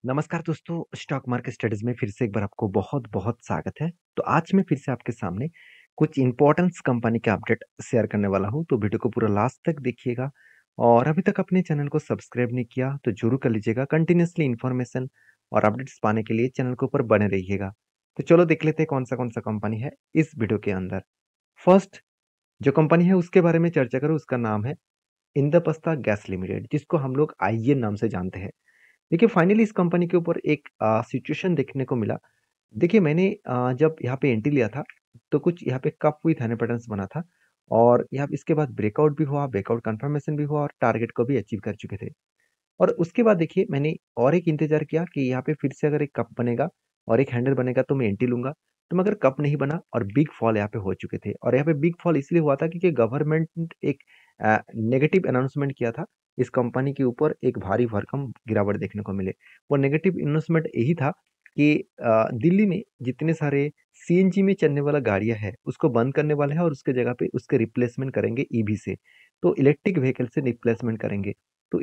नमस्कार दोस्तों, stock market studies में फिर से एक बार आपको बहुत-बहुत स्वागत है। तो आज मैं फिर से आपके सामने कुछ इम्पोर्टेंस कंपनी के अपडेट शेयर करने वाला हूँ, तो वीडियो को पूरा लास्ट तक देखिएगा और अभी तक अपने चैनल को सब्सक्राइब नहीं किया, तो ज़रूर कर लीजिएगा। कंटिन्यूअसली इन्फॉर्मेशन और अपडेट्स पाने के लिए चैनल के ऊपर बने रहिएगा। तो चलो देख लेते हैं कौन-सा कंपनी है इस वीडियो के अंदर। फर्स्ट जो कंपनी है उसके बारे में चर्चा करूँ, उसका नाम है इंद्रप्रस्थ गैस लिमिटेड, जिसको हम लोग आईजीएल नाम से जानते हैं। देखिए फाइनली इस कंपनी के ऊपर एक सिचुएशन देखने को मिला। देखिए मैंने जब यहाँ पे एंट्री लिया था, तो कुछ यहाँ पे कप विथ हैंड पैटर्न्स बना था और यहाँ इसके बाद ब्रेकआउट भी हुआ, ब्रेकआउट कंफर्मेशन भी हुआ और टारगेट को भी अचीव कर चुके थे। और उसके बाद देखिए मैंने और एक इंतज़ार किया कि यहाँ पे फिर से अगर एक कप बनेगा और एक हैंडल बनेगा तो मैं एंट्री लूँगा। तो मगर कप नहीं बना और बिग फॉल यहाँ पे हो चुके थे और यहाँ पे बिग फॉल इसलिए हुआ था क्योंकि गवर्नमेंट एक नेगेटिव अनाउंसमेंट किया था। इस कंपनी के ऊपर एक भारी भरकम गिरावट देखने को मिले। वो नेगेटिव अनाउंसमेंट यही था कि दिल्ली में जितने सारे सीएनजी में चलने वाला गाड़ियाँ हैं, उसको बंद करने वाले हैं और उसके जगह पे उसके रिप्लेसमेंट करेंगे ईवी से। तो इलेक्ट्रिक व्हीकल से रिप्लेसमेंट करेंगे। तो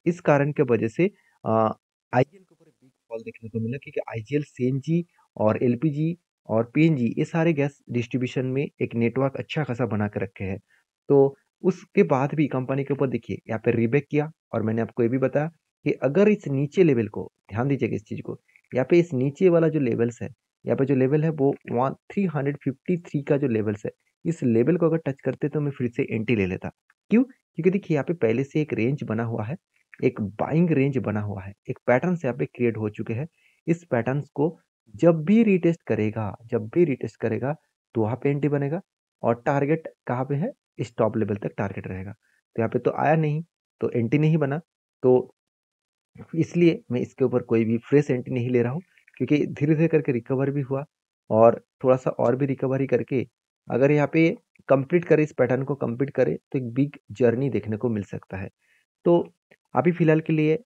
इस कारण के वजह से आईजीएल के ऊपर एक बिग फॉल देखने को मिला क्योंकि आईजीएल सीएनजी और एलपीजी और पीएनजी ये सारे गैस डिस्ट्रीब्यूशन में एक नेटवर्क अच्छा खासा बना के रखे हैं। तो उसके बाद भी कंपनी के ऊपर देखिए यहाँ पे रीबैक किया और मैंने आपको ये भी बताया कि अगर इस नीचे लेवल को ध्यान दीजिएगा इस चीज को, यहाँ पे इस नीचे वाला जो लेवल्स है, यहाँ पे जो लेवल है वो 353 का जो लेवल्स है, इस लेवल को अगर टच करते तो मैं फिर से एंट्री ले लेता। क्यों? क्योंकि देखिए यहाँ पे पहले से एक रेंज बना हुआ है, एक बाइंग रेंज बना हुआ है, एक पैटर्न्स यहाँ पे क्रिएट हो चुके हैं। इस पैटर्न्स को जब भी रीटेस्ट करेगा तो वहाँ पे एंट्री बनेगा और टारगेट कहाँ पे है? इस टॉप लेवल तक टारगेट रहेगा। तो यहाँ पे तो आया नहीं, तो एंट्री नहीं बना, तो इसलिए मैं इसके ऊपर कोई भी फ्रेश एंट्री नहीं ले रहा हूँ क्योंकि धीरे-धीरे करके रिकवर भी हुआ और थोड़ा-सा और भी रिकवरी करके अगर यहाँ पे कंप्लीट करे, इस पैटर्न को कंप्लीट करे तो एक बिग जर्नी देखने को मिल सकता है। तो अभी फ़िलहाल के लिए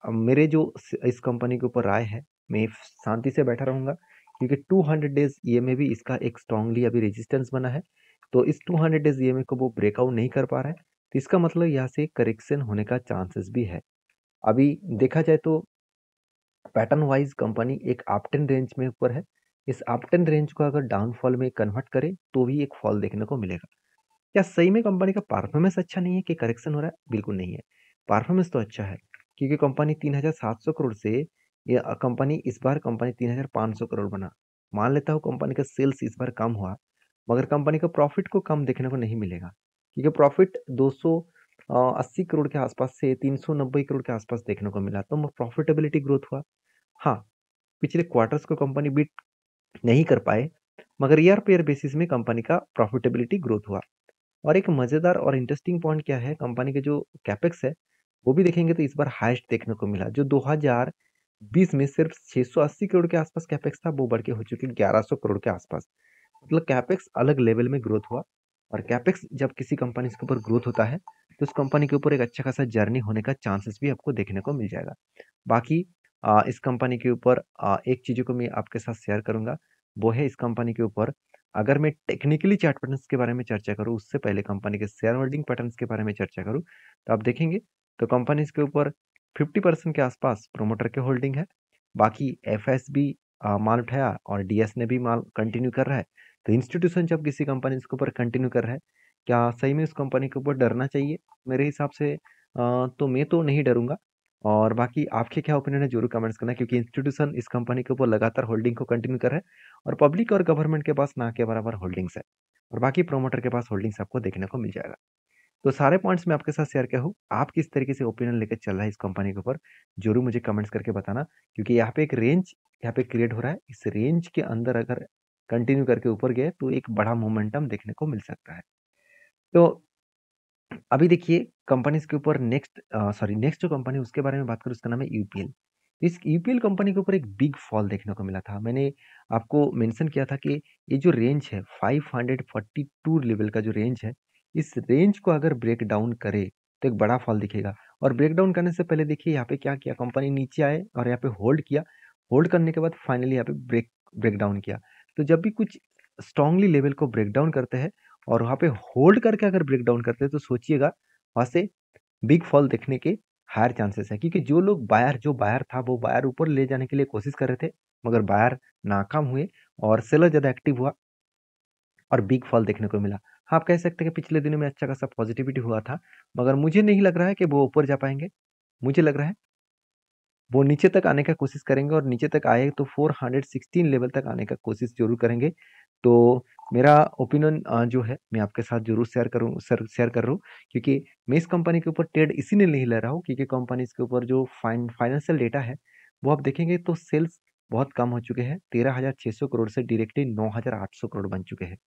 मेरे जो इस कंपनी के ऊपर राय है, मैं शांति से बैठा रहूँगा क्योंकि 200 डेज़ ईएमए भी इसका एक स्ट्रांगली अभी रेजिस्टेंस बना है। तो इस 200 डेज़ ईएमए को वो ब्रेकआउट नहीं कर पा रहा है, तो इसका मतलब यहाँ से करेक्शन होने का चांसेस भी है। अभी देखा जाए तो पैटर्न वाइज कंपनी एक अपट्रेंड रेंज में ऊपर है। इस अपट्रेंड रेंज को अगर डाउनफॉल में कन्वर्ट करे तो भी एक फॉल देखने को मिलेगा। क्या सही में कंपनी का परफॉर्मेंस अच्छा नहीं है कि करेक्शन हो रहा है? बिल्कुल नहीं है। परफॉर्मेंस तो अच्छा है क्योंकि कंपनी 3,700 करोड़ से ये कंपनी इस बार कंपनी 3,500 करोड़ बना। मान लेता हूँ कंपनी का सेल्स इस बार कम हुआ, मगर कंपनी का प्रॉफिट को कम देखने को नहीं मिलेगा क्योंकि प्रॉफिट 280 करोड़ के आसपास से 390 करोड़ के आसपास देखने को मिला, तो प्रॉफिटेबिलिटी ग्रोथ हुआ। हाँ, पिछले क्वार्टर्स को कंपनी बीट नहीं कर पाए, मगर ईयर पे ईयर बेसिस में कंपनी का प्रॉफिटेबिलिटी ग्रोथ हुआ। और एक मज़ेदार और इंटरेस्टिंग पॉइंट क्या है, कंपनी के जो कैपेक्स है, वो भी देखेंगे तो इस बार हाईएस्ट देखने को मिला। जो 2020 में सिर्फ 680 करोड़ के आसपास कैपेक्स था, वो बढ़ के हो चुके 1100 करोड़ के आसपास। मतलब कैपेक्स अलग लेवल में ग्रोथ हुआ और कैपेक्स जब किसी कंपनी के ऊपर ग्रोथ होता है, तो उस कंपनी के ऊपर एक अच्छा खासा जर्नी होने का चांसेस भी आपको देखने को मिल जाएगा। बाकी इस कंपनी के ऊपर एक चीज़ को मैं आपके साथ शेयर करूँगा, वो है इस कंपनी के ऊपर अगर मैं टेक्निकली चार्ट पैटर्न्स के बारे में चर्चा करूँ, उससे पहले कंपनी के शेयर होल्डिंग पैटर्न्स के बारे में चर्चा करूँ, तो आप देखेंगे तो कंपनीज़ के ऊपर 50% के आसपास प्रोमोटर के होल्डिंग है। बाकी एफएसबी माल उठाया और डीएस ने भी माल कंटिन्यू कर रहा है। तो इंस्टीट्यूशन जब किसी कंपनी के ऊपर कंटिन्यू कर रहा है, क्या सही में उस कंपनी के ऊपर डरना चाहिए? मेरे हिसाब से तो मैं तो नहीं डरूँगा। और बाकी आपके क्या ओपिनियन है ज़रूर कमेंट्स करना क्योंकि इंस्टीट्यूशन इस कंपनी के ऊपर लगातार होल्डिंग को कंटिन्यू कर रहा है और पब्लिक और गवर्नमेंट के पास ना के बराबर होल्डिंग्स है और बाकी प्रोमोटर के पास होल्डिंग्स आपको देखने को मिल जाएगा। तो सारे पॉइंट्स मैं आपके साथ शेयर किया हूँ। आप किस तरीके से ओपिनियन लेकर चल रहा है इस कंपनी के ऊपर, ज़रूर मुझे कमेंट्स करके बताना क्योंकि यहाँ पे एक रेंज यहाँ पे क्रिएट हो रहा है। इस रेंज के अंदर अगर कंटिन्यू करके ऊपर गए तो एक बड़ा मोमेंटम देखने को मिल सकता है। तो अभी देखिए कंपनीज़ के ऊपर नेक्स्ट जो कंपनी उसके बारे में बात करूँ उसका नाम है यूपीएल। इस यूपीएल कंपनी के ऊपर एक बिग फॉल देखने को मिला था। मैंने आपको मेंशन किया था कि ये जो रेंज है 542 लेवल का जो रेंज है, इस रेंज को अगर ब्रेक डाउन करे तो एक बड़ा फॉल दिखेगा और ब्रेक डाउन करने से पहले देखिए यहाँ पे क्या किया कंपनी नीचे आए और यहाँ पे होल्ड किया। होल्ड करने के बाद फाइनली यहाँ पे ब्रेक डाउन किया। तो जब भी कुछ स्ट्रांगली लेवल को ब्रेक डाउन करते हैं और वहाँ पे होल्ड करके अगर ब्रेक डाउन करते हैं तो सोचिएगा वहाँ से बिग फॉल देखने के हायर चांसेस है, क्योंकि जो बायर था वो बायर ऊपर ले जाने के लिए कोशिश कर रहे थे, मगर बायर नाकाम हुए और सेलर ज़्यादा एक्टिव हुआ और बिग फॉल देखने को मिला। हाँ, आप कह सकते हैं कि पिछले दिनों में अच्छा खासा पॉजिटिविटी हुआ था, मगर मुझे नहीं लग रहा है कि वो ऊपर जा पाएँगे। मुझे लग रहा है वो नीचे तक आने का कोशिश करेंगे, और नीचे तक आए तो 416 लेवल तक आने का कोशिश ज़रूर करेंगे। तो मेरा ओपिनियन जो है मैं आपके साथ ज़रूर शेयर कर रहा हूँ, क्योंकि मैं इस कंपनी के ऊपर ट्रेड इसीलिए नहीं ले रहा हूँ क्योंकि कंपनी के ऊपर जो फाइनेंशियल डेटा है वो आप देखेंगे तो सेल्स बहुत कम हो चुके हैं। 13,600 करोड़ से डायरेक्टली 9,800 करोड़ बन चुके हैं।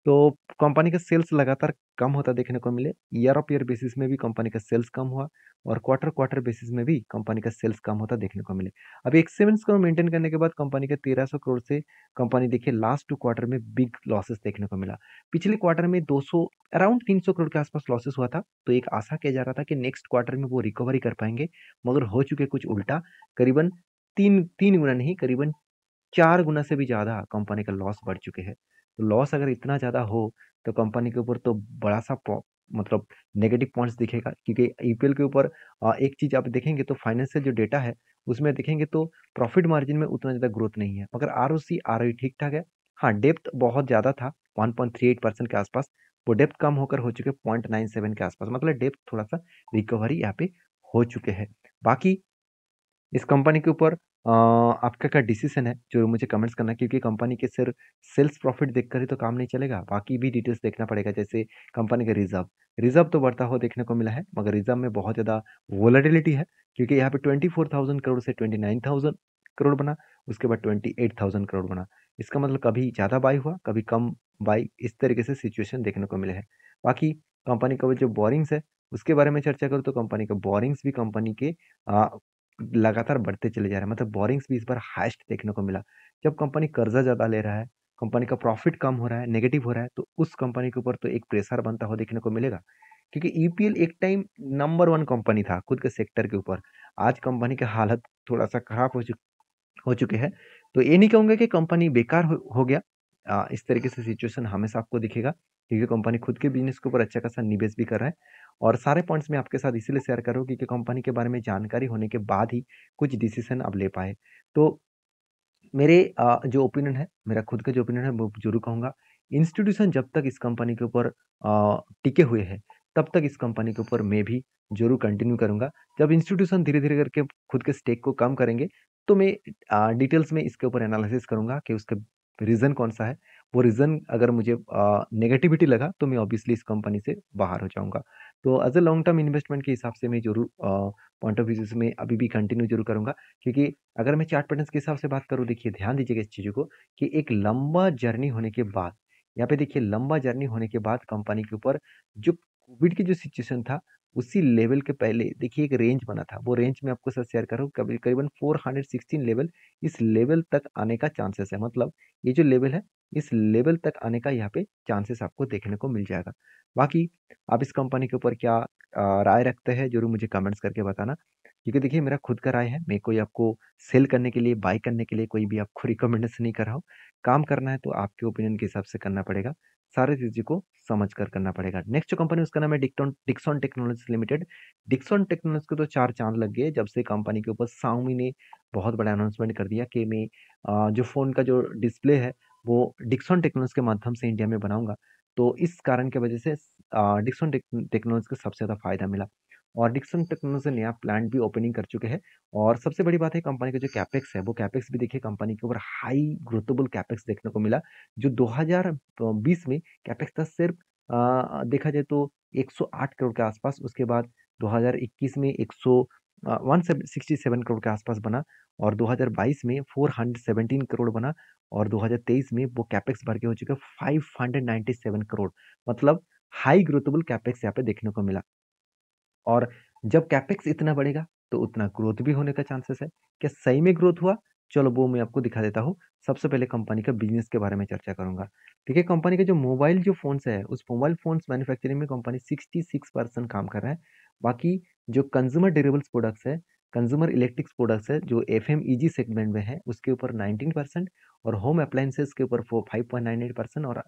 तो कंपनी का सेल्स लगातार कम होता देखने को मिले। ईयर ऑफ ईयर बेसिस में भी कंपनी का सेल्स कम हुआ, और क्वार्टर क्वार्टर बेसिस में भी कंपनी का सेल्स कम होता देखने को मिले। अब एक्सेलेंस को मेंटेन करने के बाद कंपनी का 1300 करोड़ से कंपनी देखिए लास्ट 2 क्वार्टर में बिग लॉसेस देखने को मिला। पिछले क्वार्टर में 200 अराउंड 300 करोड़ के आसपास लॉसेस हुआ था, तो एक आशा किया जा रहा था कि नेक्स्ट क्वार्टर में वो रिकवरी कर पाएंगे, मगर हो चुके कुछ उल्टा। करीबन तीन तीन गुना नहीं, करीबन 4 गुना से भी ज़्यादा कंपनी का लॉस बढ़ चुके हैं। तो लॉस अगर इतना ज़्यादा हो, तो कंपनी के ऊपर तो बड़ा-सा मतलब नेगेटिव पॉइंट्स दिखेगा, क्योंकि ईपीएल के ऊपर एक चीज़ आप देखेंगे तो फाइनेंशियल जो डेटा है, उसमें देखेंगे तो प्रॉफिट मार्जिन में उतना ज़्यादा ग्रोथ नहीं है, मगर आरओसी, आरओई ठीक-ठाक है। हाँ, डेप्थ बहुत ज़्यादा था, 1.38% के आसपास, वो डेप्थ कम होकर हो चुके 0.97 के आसपास, मतलब डेप्थ थोड़ा-सा रिकवरी यहाँ पे हो चुके हैं। बाकी इस कंपनी के ऊपर आपका क्या डिसीजन है, जो मुझे कमेंट्स करना है, क्योंकि कंपनी के सिर्फ सेल्स प्रॉफिट देखकर ही तो काम नहीं चलेगा, बाकी भी डिटेल्स देखना पड़ेगा। जैसे कंपनी का रिजर्व रिजर्व तो बढ़ता हुआ देखने को मिला है, मगर रिजर्व में बहुत ज़्यादा वोलेटिलिटी है, क्योंकि यहाँ पे 24,000 करोड़ से 29,000 करोड़ बना, उसके बाद 28,000 करोड़ बना। इसका मतलब कभी ज़्यादा बाई हुआ, कभी कम बाई, इस तरीके से सिचुएशन देखने को मिले है। बाकी कंपनी का वो जो बोरिंग्स है, उसके बारे में चर्चा करूँ तो कंपनी का बोरिंग्स भी कंपनी के अ, लगातार बढ़ते चले जा रहे हैं, मतलब बोरिंग्स भी इस बार हाईएस्ट देखने को मिला। जब कंपनी कर्जा ज़्यादा ले रहा है, कंपनी का प्रॉफिट कम हो रहा है, नेगेटिव हो रहा है, तो उस कंपनी के ऊपर तो एक प्रेशर बनता हुआ देखने को मिलेगा। क्योंकि ईपीएल एक टाइम नंबर 1 कंपनी था खुद के सेक्टर के ऊपर। आज कंपनी की हालत थोड़ा-सा खराब हो चुके हैं। तो ये नहीं कहूँगा कि कंपनी बेकार हो गया। इस तरीके से सिचुएशन हमेशा आपको दिखेगा, क्योंकि कंपनी खुद के बिज़नेस के ऊपर अच्छा खासा निवेश भी कर रहा है, और सारे पॉइंट्स मैं आपके साथ इसीलिए शेयर कर रहा हूँ क्योंकि कंपनी के बारे में जानकारी होने के बाद ही कुछ डिसीज़न आप ले पाएँ। तो मेरे जो ओपिनियन है, मेरा खुद का जो ओपिनियन है वो ज़रूर कहूँगा, इंस्टीट्यूशन जब तक इस कंपनी के ऊपर टिके हुए हैं, तब तक इस कंपनी के ऊपर मैं भी ज़रूर कंटिन्यू करूँगा। जब इंस्टीट्यूशन धीरे-धीरे करके खुद के स्टेक को कम करेंगे, तो मैं डिटेल्स में इसके ऊपर एनालिसिस करूँगा कि उसका रीज़न कौन-सा है। वो रीज़न अगर मुझे नेगेटिविटी लगा, तो मैं ऑब्वियसली इस कंपनी से बाहर हो जाऊँगा। तो as a long term investment के हिसाब से मैं ज़रूर पॉइंट ऑफ व्यू से मैं अभी भी कंटिन्यू ज़रूर करूँगा, क्योंकि अगर मैं चार्ट पैटर्न्स के हिसाब से बात करूँ, देखिए ध्यान दीजिएगा इस चीज़ों को कि एक लंबा जर्नी होने के बाद, यहाँ पे देखिए लंबा जर्नी होने के बाद कंपनी के ऊपर जो कोविड की जो सिचुएशन था, उसी लेवल के पहले देखिए एक रेंज बना था। वो रेंज मैं आपके साथ शेयर कर रहा हूँ, कभी करीबन 416 लेवल, इस लेवल तक आने का चांसेस है। मतलब ये जो लेवल है, इस लेवल तक आने का यहाँ पे चांसेस आपको देखने को मिल जाएगा। बाकी आप इस कंपनी के ऊपर क्या राय रखते हैं, ज़रूर मुझे कमेंट्स करके बताना। क्योंकि देखिए मेरा खुद का राय है, मैं कोई आपको सेल करने के लिए, बाय करने के लिए कोई भी आपको रिकमेंडेशन नहीं कर रहा हूँ। काम करना है तो आपके ओपिनियन के हिसाब से करना पड़ेगा। सारी चीज़ों को समझ कर करना पड़ेगा। नेक्स्ट जो कंपनी उसका नाम है Dixon technologies limited. Dixon technologies को तो 4 चाँद लग गए जब से कंपनी के ऊपर शाओमी ने बहुत बड़ा अनाउंसमेंट कर दिया कि मैं जो फ़ोन का जो डिस्प्ले है वो डिक्सन टेक्नोलॉजीज़ के माध्यम से इंडिया में बनाऊँगा। तो इस कारण की वजह से डिक्सन टेक्नोलॉजीज़ को सबसे ज़्यादा फ़ायदा मिला। और डिक्सन टेक्नोलॉजी नया प्लांट भी ओपनिंग कर चुके हैं, और सबसे बड़ी बात है कंपनी का जो कैपेक्स है, वो कैपेक्स भी देखिए कंपनी के ऊपर हाई ग्रोथेबल कैपेक्स देखने को मिला। जो 2020 में कैपेक्स था सिर्फ देखा जाए तो 108 करोड़ के आसपास, उसके बाद 2021 में 167 करोड़ के आसपास बना, और 2022 में 417 करोड़ बना, और 2023 में वो कैपेक्स बढ़ के हो चुका 597 करोड़। मतलब हाई ग्रोथेबल कैपेक्स यहाँ पे देखने को मिला। और जब कैपेक्स इतना बढ़ेगा, तो उतना ग्रोथ भी होने का चांसेस है। क्या सही में ग्रोथ हुआ? चलो वो मैं आपको दिखा देता हूँ। सबसे पहले कंपनी का बिज़नेस के बारे में चर्चा करूँगा। देखिए कंपनी के जो मोबाइल जो फ़ोन्स है, उस मोबाइल फ़ोन्स मैन्युफैक्चरिंग में कंपनी 66% काम कर रहा है। बाकी जो कंज्यूमर ड्यूरेबल्स प्रोडक्ट्स है, कंज्यूमर इलेक्ट्रिक्स प्रोडक्ट्स है, जो एफएमईजी सेगमेंट में है, उसके ऊपर 19%, और होम अप्लायंसेस के ऊपर 5.98%, और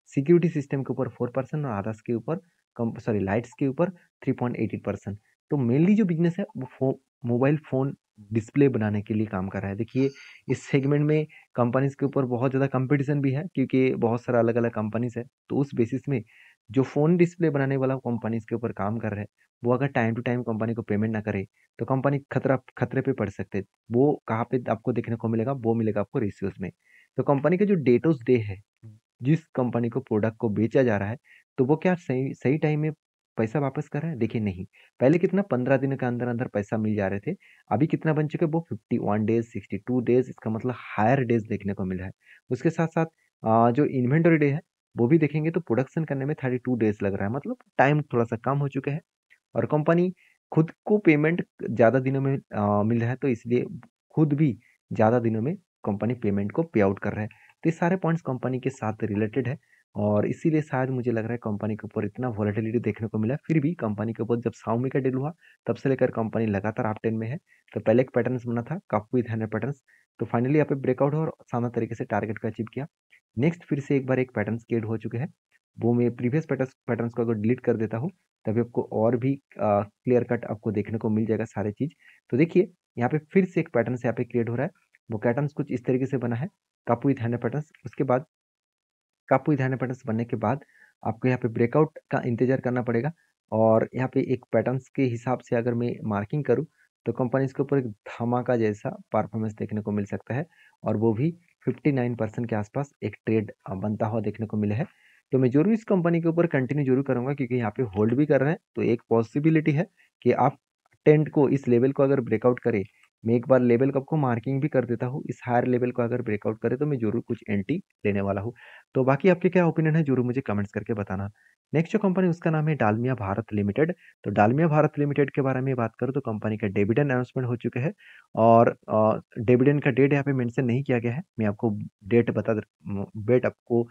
सिक्योरिटी सिस्टम के ऊपर 4%, और अदर्स के ऊपर लाइट्स के ऊपर 3.88%। तो मेनली जो बिजनेस है वो मोबाइल फ़ोन डिस्प्ले बनाने के लिए काम कर रहा है। देखिए इस सेगमेंट में कंपनीज़ के ऊपर बहुत ज़्यादा कंपटीशन भी है क्योंकि बहुत सारा अलग-अलग कंपनीज़ है। तो उस बेसिस में जो फ़ोन डिस्प्ले बनाने वाला कंपनीज़ के ऊपर काम कर रहे हैं, वो अगर टाइम टू टाइम कंपनी को पेमेंट ना करे, तो कंपनी खतरे पे पड़ सकते हैं। वो कहाँ पे आपको देखने को मिलेगा, वो मिलेगा आपको रेशियोज़ में। तो कंपनी का जो डेटोज़ डे है, जिस कंपनी को प्रोडक्ट को बेचा जा रहा है, तो वो क्या सही सही टाइम में पैसा वापस कर रहा है? देखिए नहीं। पहले कितना 15 दिन के अंदर-अंदर पैसा मिल जा रहे थे। अभी कितना बन चुके हैं वो 51 डेज़, 62 डेज़ इसका मतलब हायर डेज़ देखने को मिल रहा है। उसके साथ-साथ जो इन्वेंटरी डे है, वो भी देखेंगे तो प्रोडक्शन करने में 32 डेज़ लग रहा है। मतलब टाइम थोड़ा-सा कम हो चुके हैं और कंपनी खुद को पेमेंट ज़्यादा दिनों में मिल रहा है तो इसलिए खुद भी ज़्यादा दिनों में कंपनी पेमेंट को पे आउट कर रहा है। तो ये सारे पॉइंट्स कंपनी के साथ रिलेटेड है और इसीलिए शायद मुझे लग रहा है कंपनी के ऊपर इतना वॉलेटिलिटी देखने को मिला। फिर भी कंपनी के ऊपर जब Xiaomi का डील हुआ तब से लेकर कंपनी लगातार अप ट्रेंड में है। तो पहले एक पैटर्न्स बना था कप विद 100 पैटर्न्स, तो फाइनली यहाँ पे ब्रेकआउट हुआ और शानदार तरीके से टारगेट को अचीव किया। नेक्स्ट फिर से एक बार एक पैटर्न्स क्रिएट हो चुके हैं। वो मैं प्रीवियस पैटर्न्स को अगर डिलीट कर देता हूँ तभी आपको और भी क्लियर कट आपको देखने को मिल जाएगा सारे चीज़। तो देखिए यहाँ पे फिर से एक पैटर्न्स यहाँ पे क्रिएट हो रहा है। वो पैटर्न्स कुछ इस तरीके से बना है कप विद 100 पैटर्न्स। उसके बाद कप विद 100 पैटर्न्स बनने के बाद आपको यहाँ पे ब्रेकआउट का इंतजार करना पड़ेगा और यहाँ पे एक पैटर्न्स के हिसाब से अगर मैं मार्किंग करूँ तो कंपनी इसके ऊपर एक धमाका जैसा परफॉर्मेंस देखने को मिल सकता है और वो भी 59% के आसपास एक ट्रेड बनता हुआ देखने को मिला है। तो मैं जरूर इस कंपनी के ऊपर कंटिन्यू जरूर करूंगा क्योंकि यहाँ पे होल्ड भी कर रहे हैं तो एक पॉसिबिलिटी है कि आप टेंट को इस लेवल को अगर ब्रेकआउट करे, मैं एक बार लेवल को आपको मार्किंग भी कर देता हूँ, इस हायर लेवल को अगर ब्रेकआउट करे तो मैं जरूर कुछ एंटी लेने वाला हूँ। तो बाकी आपके क्या ओपिनियन है जरूर मुझे कमेंट्स करके बताना। नेक्स्ट जो कंपनी उसका नाम है डालमिया भारत लिमिटेड। तो डालमिया भारत लिमिटेड के बारे में बात करूँ तो कंपनी का डिविडेंड अनाउंसमेंट हो चुके हैं और डिविडेंड का डेट यहाँ पे मेंशन नहीं किया गया है। मैं आपको डेट बता डेट आपको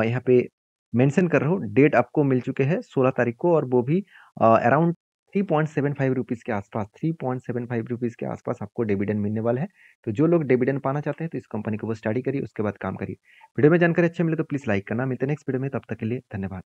यहाँ पे मेंशन कर रहा हूँ। डेट आपको मिल चुके हैं 16 तारीख को और वो भी अराउंड 3.75 रुपीज़ के आसपास 3.75 रुपीज़ के आसपास आपको डिविडेंड मिलने वाला है। तो जो लोग डिविडेंड पाना चाहते हैं तो इस कंपनी को वो स्टडी करिए, उसके बाद काम करिए। वीडियो में जानकारी अच्छी मिले तो प्लीज़ लाइक करना। मिलते हैं नेक्स्ट वीडियो में, तब तक के लिए धन्यवाद।